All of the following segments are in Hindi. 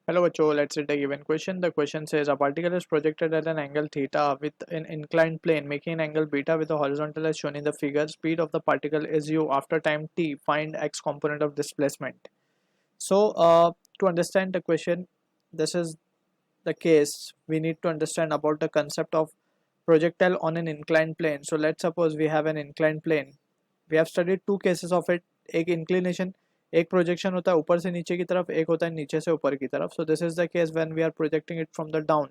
Hello बच्चों, let's read a given question. The question says a particle is projected at an angle theta with an inclined plane making an angle beta with a horizontal as shown in the figure. Speed of the particle is u. After time t, find x component of displacement. So to understand the question, this is the case. We need to understand about the concept of projectile on an inclined plane. So let's suppose we have an inclined plane. We have studied two cases of it. एक inclination, एक प्रोजेक्शन होता है ऊपर से नीचे की तरफ, एक होता है नीचे से ऊपर की तरफ. So this is the case when we are projecting it from the down.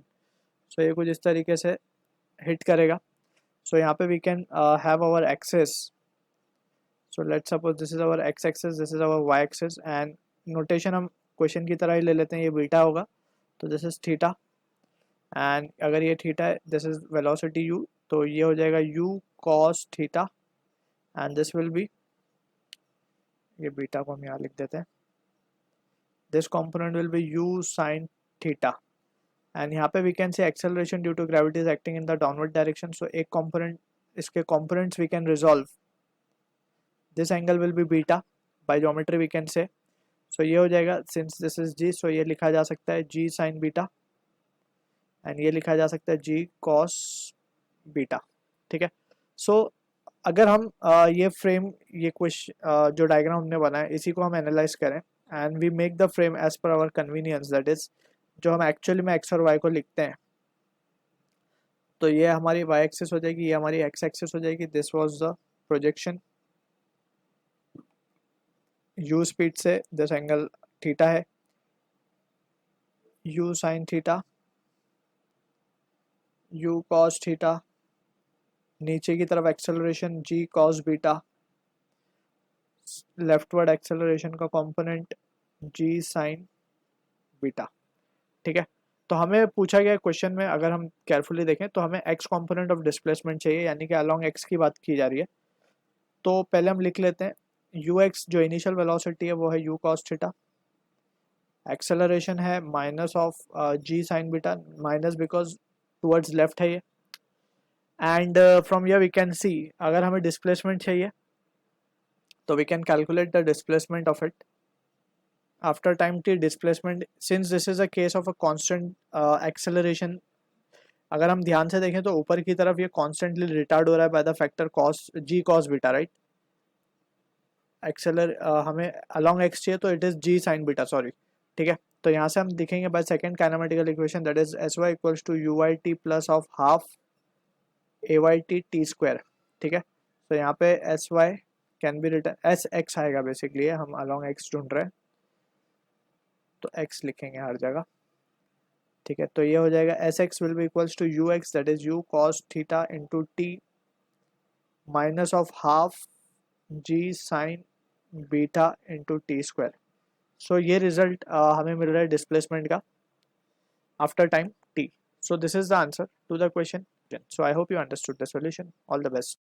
So ये कुछ इस तरीके से हिट करेगा. सो यहाँ पे we can have our axes. So let's suppose this is our X axes, this is our Y axes, and notation हम क्वेश्चन की तरह ही ले लेते हैं. ये बीटा होगा, तो दिस इज थीटा. एंड अगर ये थीटा है, दिस इज वेलोसिटी यू, तो ये हो जाएगा you cos theta. And this will be, ये बीटा को हम यहाँ लिख देते हैं, this component will be u sin theta. And यहाँ पे we can say acceleration due to gravity is acting in the downward direction. So एक कंपोनेंट, इसके components we can resolve. This angle will be beta by geometry we can say. So ये हो जाएगा, since this is g, so ये लिखा जा सकता है जी साइन बीटा, एंड ये लिखा जा सकता है जी कॉस बीटा. ठीक है. सो अगर हम ये फ्रेम, ये क्वेश्चन जो डायग्राम हमने बनाया, इसी को हम एनालाइज करें and we make the frame as per our convenience, that is जो हम एक्चुअली में एक्स और वाई को लिखते हैं, तो ये हमारी वाई एक्सिस हो जाएगी, ये हमारी एक्स एक्सिस हो जाएगी. This was the projection you speed से, दिस एंगल थीटा है, you sine theta, you cos theta, नीचे की तरफ एक्सेलरेशन जी कॉस बीटा, लेफ्टवर्ड एक्सेलरेशन का कंपोनेंट जी साइन बीटा. ठीक है. तो हमें पूछा गया क्वेश्चन में, अगर हम केयरफुली देखें तो हमें एक्स कंपोनेंट ऑफ डिस्प्लेसमेंट चाहिए, यानी कि अलोंग एक्स की बात की जा रही है. तो पहले हम लिख लेते हैं यू एक्स, जो इनिशियल वेलोसिटी है वो है यू कॉस थीटा. एक्सेलरेशन है minus of G sign beta, minus because towards left है ये. And from here we can see, अगर हमें डिस्प्लेसमेंट चाहिए तो we can calculate the displacement of it after time t displacement. Since this is a case of a constant acceleration, अगर हम ध्यान से देखें तो ऊपर की तरफ ये कॉन्स्टेंटली रिटार्ड हो रहा है by the factor cos g cos beta, right. हमें अलोंग एक्स चाहिए तो it is g sign beta, sorry. ठीक है. तो यहाँ से हम दिखेंगे by second kinematical equation, that is s y equals to u y t plus of half a y t t square. ठीक है. तो यहाँ पे s y can be written s x आएगा बेसिकली, हम अलोंग एक्स ढूंढ रहे हैं तो x लिखेंगे हर जगह. ठीक है. तो ये हो जाएगा s x will be equals to u x, that is u cos theta into t minus of half g sign beta into t square. So ये रिजल्ट हमें मिल रहा है डिस्प्लेसमेंट का after time t. So this is the answer to the question. So I hope you understood the solution. All the best.